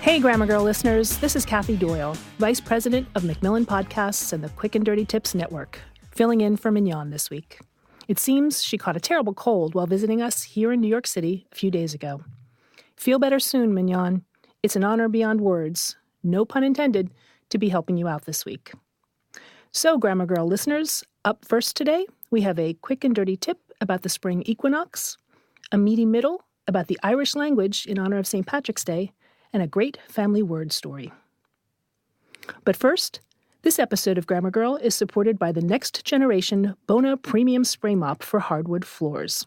Hey, Grammar Girl listeners, this is Kathy Doyle, Vice President of Macmillan Podcasts and the Quick and Dirty Tips Network, filling in for Mignon this week. It seems she caught a terrible cold while visiting us here in New York City a few days ago. Feel better soon, Mignon. It's an honor beyond words, no pun intended, to be helping you out this week. So, Grammar Girl listeners, up first today, we have a quick and dirty tip about the spring equinox, a meaty middle about the Irish language in honor of St. Patrick's Day, and a great family word story. But first, this episode of Grammar Girl is supported by the next generation Bona Premium Spray Mop for hardwood floors.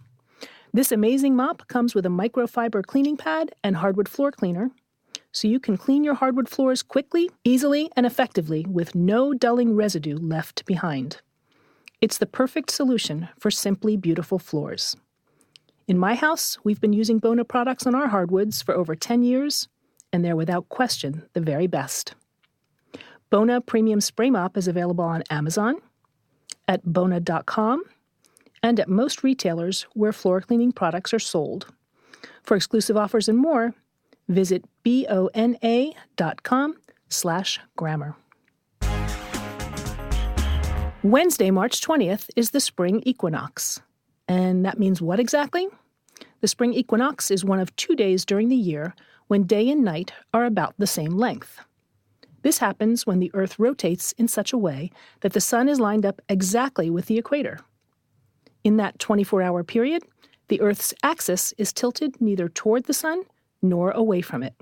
This amazing mop comes with a microfiber cleaning pad and hardwood floor cleaner, so you can clean your hardwood floors quickly, easily, and effectively with no dulling residue left behind. It's the perfect solution for simply beautiful floors. In my house, we've been using Bona products on our hardwoods for over 10 years, and they're without question the very best. Bona Premium Spray Mop is available on Amazon, at Bona.com, and at most retailers where floor cleaning products are sold. For exclusive offers and more, visit bona.com/grammar. Wednesday, March 20th is the spring equinox. And that means what exactly? The spring equinox is one of 2 days during the year when day and night are about the same length. This happens when the Earth rotates in such a way that the sun is lined up exactly with the equator. In that 24-hour period, the Earth's axis is tilted neither toward the sun nor away from it.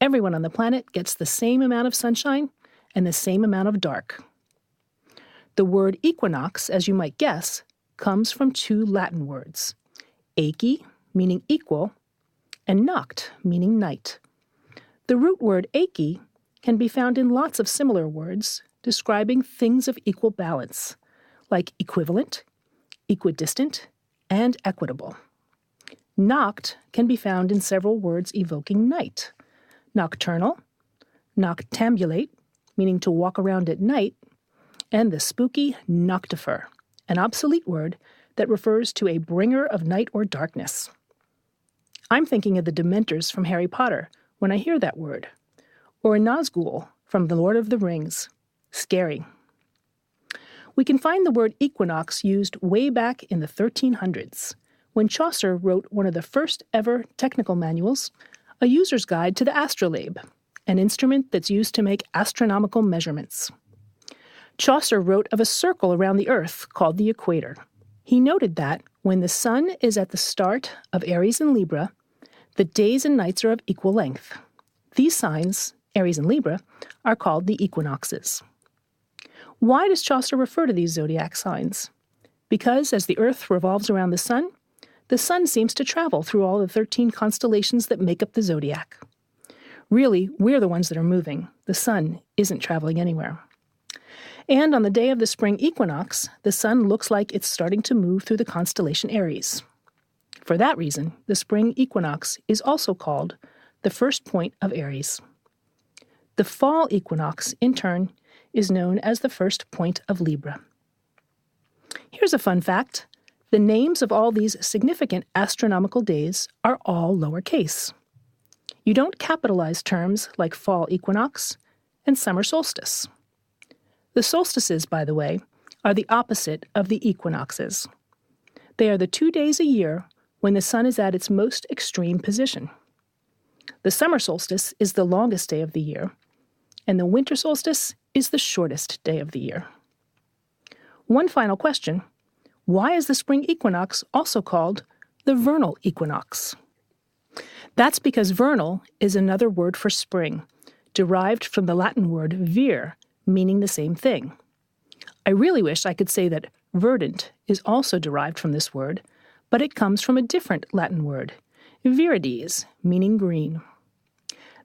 Everyone on the planet gets the same amount of sunshine and the same amount of dark. The word equinox, as you might guess, comes from two Latin words, equi, meaning equal, and noct, meaning night. The root word equi can be found in lots of similar words describing things of equal balance, like equivalent, equidistant, and equitable. Noct can be found in several words evoking night, nocturnal, noctambulate, meaning to walk around at night, and the spooky noctifer, an obsolete word that refers to a bringer of night or darkness. I'm thinking of the Dementors from Harry Potter when I hear that word, or a Nazgul from The Lord of the Rings. Scary. We can find the word equinox used way back in the 1300s, when Chaucer wrote one of the first ever technical manuals, A User's Guide to the Astrolabe, an instrument that's used to make astronomical measurements. Chaucer wrote of a circle around the Earth called the equator. He noted that when the sun is at the start of Aries and Libra, the days and nights are of equal length. These signs, Aries and Libra, are called the equinoxes. Why does Chaucer refer to these zodiac signs? Because as the Earth revolves around the sun seems to travel through all the 13 constellations that make up the zodiac. Really, we're the ones that are moving. The sun isn't traveling anywhere. And on the day of the spring equinox, the sun looks like it's starting to move through the constellation Aries. For that reason, the spring equinox is also called the first point of Aries. The fall equinox, in turn, is known as the first point of Libra. Here's a fun fact. The names of all these significant astronomical days are all lowercase. You don't capitalize terms like fall equinox and summer solstice. The solstices, by the way, are the opposite of the equinoxes. They are the 2 days a year when the sun is at its most extreme position. The summer solstice is the longest day of the year, and the winter solstice is the shortest day of the year. One final question. Why is the spring equinox also called the vernal equinox? That's because vernal is another word for spring, derived from the Latin word vir, meaning the same thing. I really wish I could say that verdant is also derived from this word, but it comes from a different Latin word, virides, meaning green.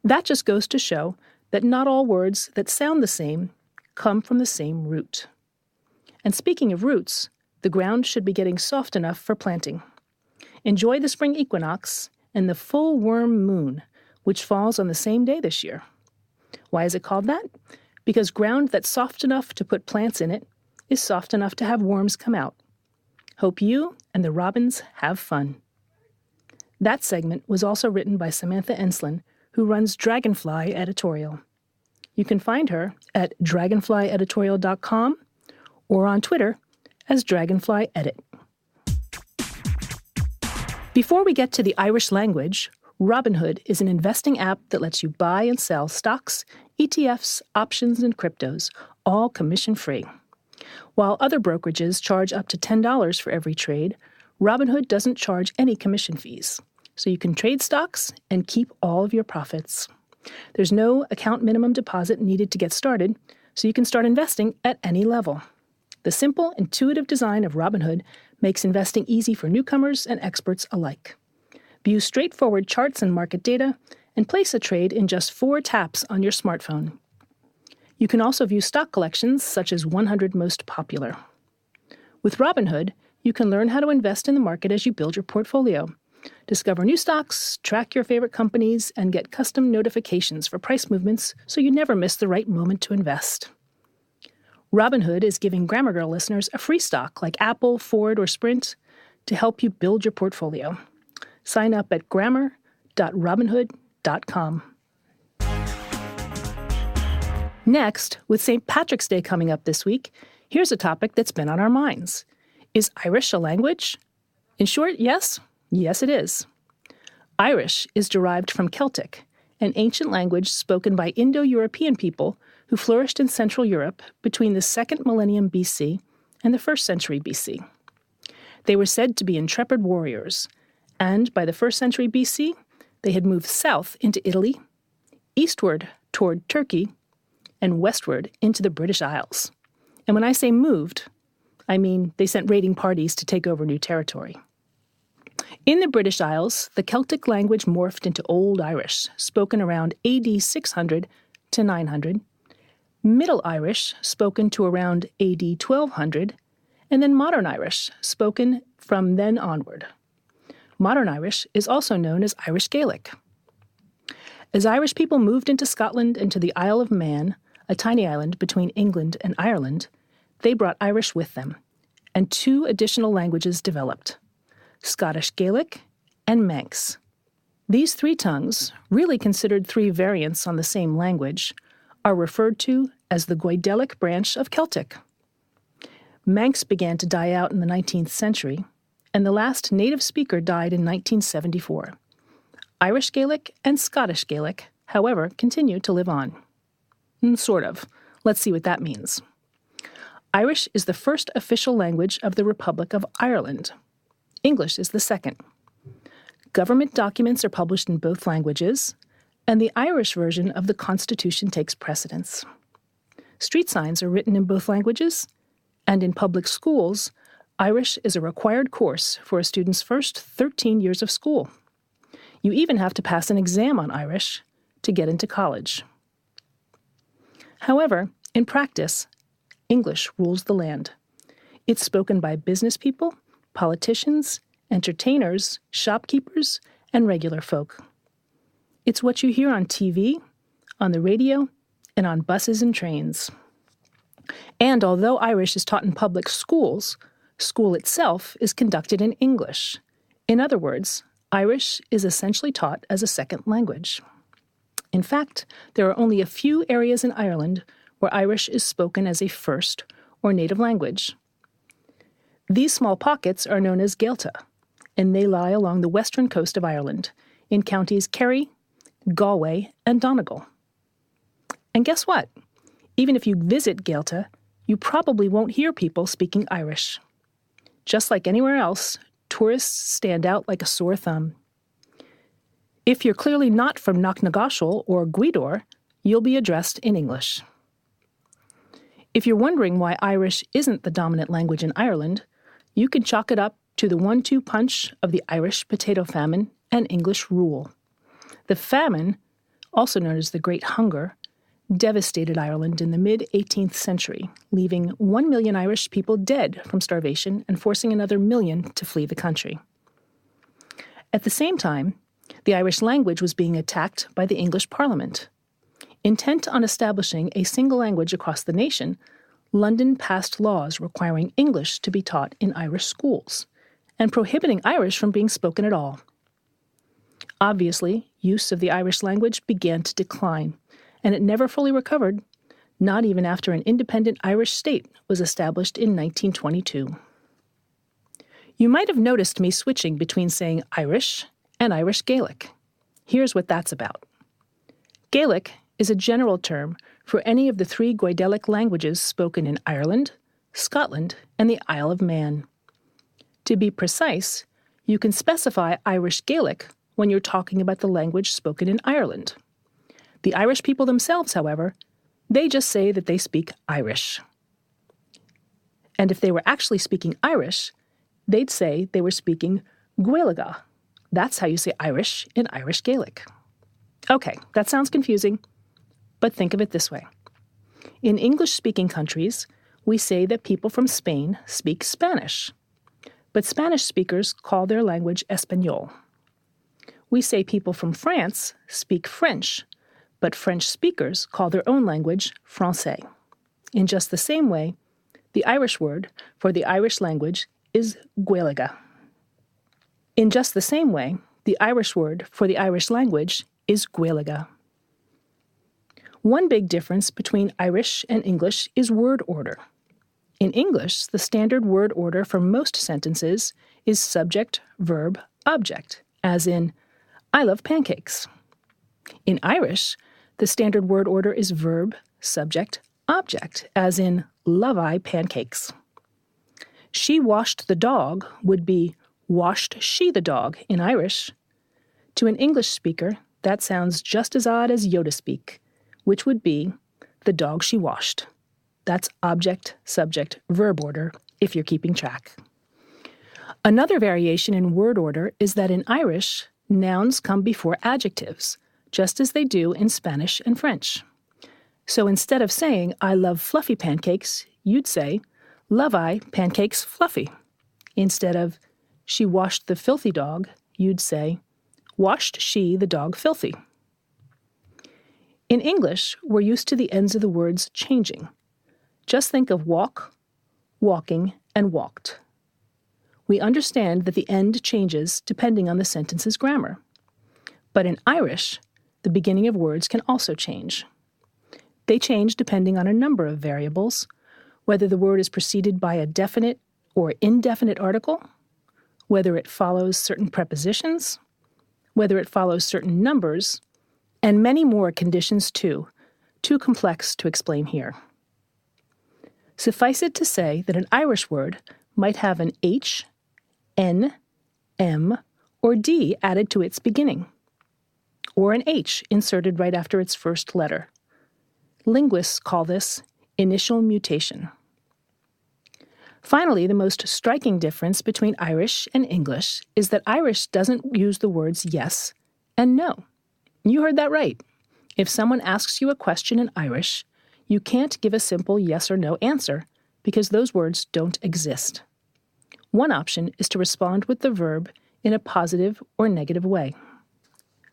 That just goes to show that not all words that sound the same come from the same root. And speaking of roots, the ground should be getting soft enough for planting. Enjoy the spring equinox and the full worm moon, which falls on the same day this year. Why is it called that? Because ground that's soft enough to put plants in it is soft enough to have worms come out. Hope you and the robins have fun. That segment was also written by Samantha Enslin, who runs Dragonfly Editorial. You can find her at dragonflyeditorial.com or on Twitter as DragonflyEdit. Before we get to the Irish language, Robinhood is an investing app that lets you buy and sell stocks, ETFs, options, and cryptos, all commission-free. While other brokerages charge up to $10 for every trade, Robinhood doesn't charge any commission fees, so you can trade stocks and keep all of your profits. There's no account minimum deposit needed to get started, so you can start investing at any level. The simple, intuitive design of Robinhood makes investing easy for newcomers and experts alike. View straightforward charts and market data, and place a trade in just 4 taps on your smartphone. You can also view stock collections such as 100 Most Popular. With Robinhood, you can learn how to invest in the market as you build your portfolio. Discover new stocks, track your favorite companies, and get custom notifications for price movements so you never miss the right moment to invest. Robinhood is giving Grammar Girl listeners a free stock like Apple, Ford, or Sprint to help you build your portfolio. Sign up at grammar.robinhood.com. Next, with St. Patrick's Day coming up this week, here's a topic that's been on our minds. Is Irish a language? In short, yes. Yes, it is. Irish is derived from Celtic, an ancient language spoken by Indo-European people who flourished in Central Europe between the 2nd millennium BC and the 1st century BC. They were said to be intrepid warriors, and by the 1st century BC, they had moved south into Italy, eastward toward Turkey, and westward into the British Isles. And when I say moved, I mean they sent raiding parties to take over new territory. In the British Isles, the Celtic language morphed into Old Irish, spoken around AD 600 to 900, Middle Irish, spoken to around AD 1200, and then Modern Irish, spoken from then onward. Modern Irish is also known as Irish Gaelic. As Irish people moved into Scotland and to the Isle of Man, a tiny island between England and Ireland, they brought Irish with them, and 2 additional languages developed: Scottish Gaelic and Manx. These 3 tongues, really considered 3 variants on the same language, are referred to as the Gaelic branch of Celtic. Manx began to die out in the 19th century, and the last native speaker died in 1974. Irish Gaelic and Scottish Gaelic, however, continue to live on. Sort of. Let's see what that means. Irish is the first official language of the Republic of Ireland. English is the second. Government documents are published in both languages, and the Irish version of the Constitution takes precedence. Street signs are written in both languages, and in public schools, Irish is a required course for a student's first 13 years of school. You even have to pass an exam on Irish to get into college. However, in practice, English rules the land. It's spoken by business people, politicians, entertainers, shopkeepers, and regular folk. It's what you hear on TV, on the radio, and on buses and trains. And although Irish is taught in public schools, school itself is conducted in English. In other words, Irish is essentially taught as a second language. In fact, there are only a few areas in Ireland where Irish is spoken as a first or native language. These small pockets are known as Gaelta, and they lie along the western coast of Ireland, in counties Kerry, Galway, and Donegal. And guess what? Even if you visit Gaelta, you probably won't hear people speaking Irish. Just like anywhere else, tourists stand out like a sore thumb. If you're clearly not from Knocknagoshel or Gweedore, you'll be addressed in English. If you're wondering why Irish isn't the dominant language in Ireland, you can chalk it up to the 1-2 punch of the Irish potato famine and English rule. The famine, also known as the Great Hunger, devastated Ireland in the mid-18th century, leaving 1 million Irish people dead from starvation and forcing another million to flee the country. At the same time, the Irish language was being attacked by the English Parliament. Intent on establishing a single language across the nation, London passed laws requiring English to be taught in Irish schools and prohibiting Irish from being spoken at all. Obviously, use of the Irish language began to decline, and it never fully recovered, not even after an independent Irish state was established in 1922. You might have noticed me switching between saying Irish and Irish Gaelic. Here's what that's about. Gaelic is a general term for any of the three Gaelic languages spoken in Ireland, Scotland, and the Isle of Man. To be precise, you can specify Irish Gaelic when you're talking about the language spoken in Ireland. The Irish people themselves, however, they just say that they speak Irish. And if they were actually speaking Irish, they'd say they were speaking Gaeilge. That's how you say Irish in Irish Gaelic. Okay, that sounds confusing, but think of it this way. In English-speaking countries, we say that people from Spain speak Spanish, but Spanish speakers call their language Español. We say people from France speak French, but French speakers call their own language Français. In just the same way, the Irish word for the Irish language is Gaeilge. In just the same way, the Irish word for the Irish language is Gaeilge. One big difference between Irish and English is word order. In English, the standard word order for most sentences is subject, verb, object, as in, I love pancakes. In Irish, the standard word order is verb, subject, object, as in, love I pancakes. She washed the dog would be washed she the dog in Irish. To an English speaker, that sounds just as odd as Yoda speak, which would be the dog she washed. That's object, subject, verb order, if you're keeping track. Another variation in word order is that in Irish, nouns come before adjectives, just as they do in Spanish and French. So instead of saying, I love fluffy pancakes, you'd say, love I pancakes fluffy. Instead of, she washed the filthy dog, you'd say, washed she the dog filthy. In English, we're used to the ends of the words changing. Just think of walk, walking, and walked. We understand that the end changes depending on the sentence's grammar. But in Irish, the beginning of words can also change. They change depending on a number of variables, whether the word is preceded by a definite or indefinite article, whether it follows certain prepositions, whether it follows certain numbers, and many more conditions too complex to explain here. Suffice it to say that an Irish word might have an H, N, M, or D added to its beginning, or an H inserted right after its first letter. Linguists call this initial mutation. Finally, the most striking difference between Irish and English is that Irish doesn't use the words yes and no. You heard that right. If someone asks you a question in Irish, you can't give a simple yes or no answer because those words don't exist. One option is to respond with the verb in a positive or negative way.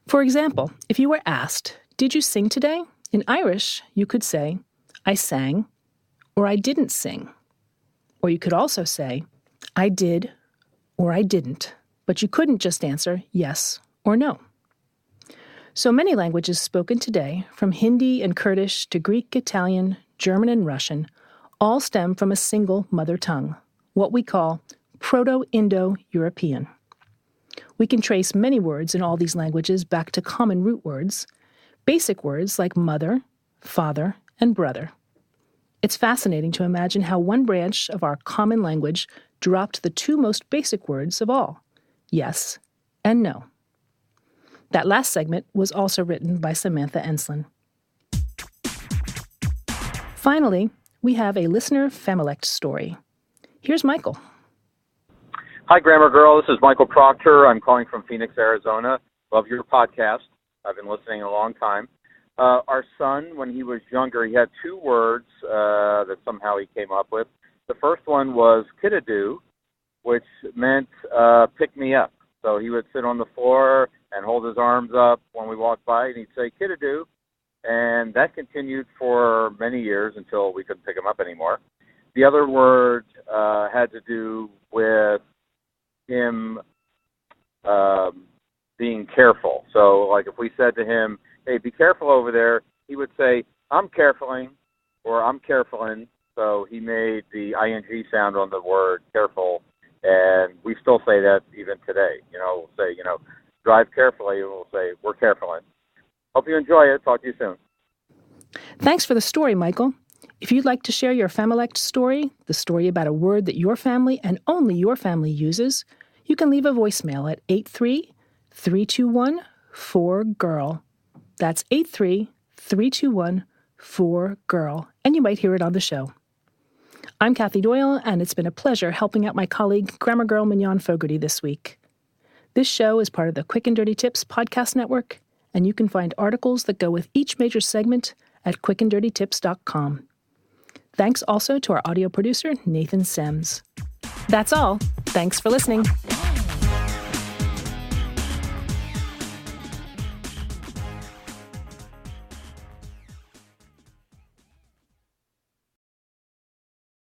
For example, if you were asked, did you sing today? In Irish, you could say, I sang, or I didn't sing. Or you could also say, I did, or I didn't, but you couldn't just answer yes or no. So many languages spoken today, from Hindi and Kurdish to Greek, Italian, German, and Russian, all stem from a single mother tongue, what we call Proto-Indo-European. We can trace many words in all these languages back to common root words, basic words like mother, father, and brother. It's fascinating to imagine how one branch of our common language dropped the two most basic words of all, yes and no. That last segment was also written by Samantha Enslin. Finally, we have a listener Familect story. Here's Michael. Hi, Grammar Girl. This is Michael Proctor. I'm calling from Phoenix, Arizona. Love your podcast. I've been listening a long time. Our son, when he was younger, he had two words that somehow he came up with. The first one was kidadoo, which meant pick me up. So he would sit on the floor and hold his arms up when we walked by, and he'd say kidadoo. And that continued for many years until we couldn't pick him up anymore. The other word had to do with him being careful. So, like if we said to him, hey, be careful over there, he would say, I'm carefuling, or I'm carefulin'. So he made the ing sound on the word careful, and we still say that even today. We'll say, drive carefully, and we'll say, we're carefulin'. Hope you enjoy it. Talk to you soon. Thanks for the story, Michael. If you'd like to share your Familect story, the story about a word that your family and only your family uses, you can leave a voicemail at 83321-4GIRL. That's 83321-4GIRL, and you might hear it on the show. I'm Kathy Doyle, and it's been a pleasure helping out my colleague, Grammar Girl Mignon Fogarty, this week. This show is part of the Quick and Dirty Tips podcast network, and you can find articles that go with each major segment at quickanddirtytips.com. Thanks also to our audio producer, Nathan Sems. That's all. Thanks for listening.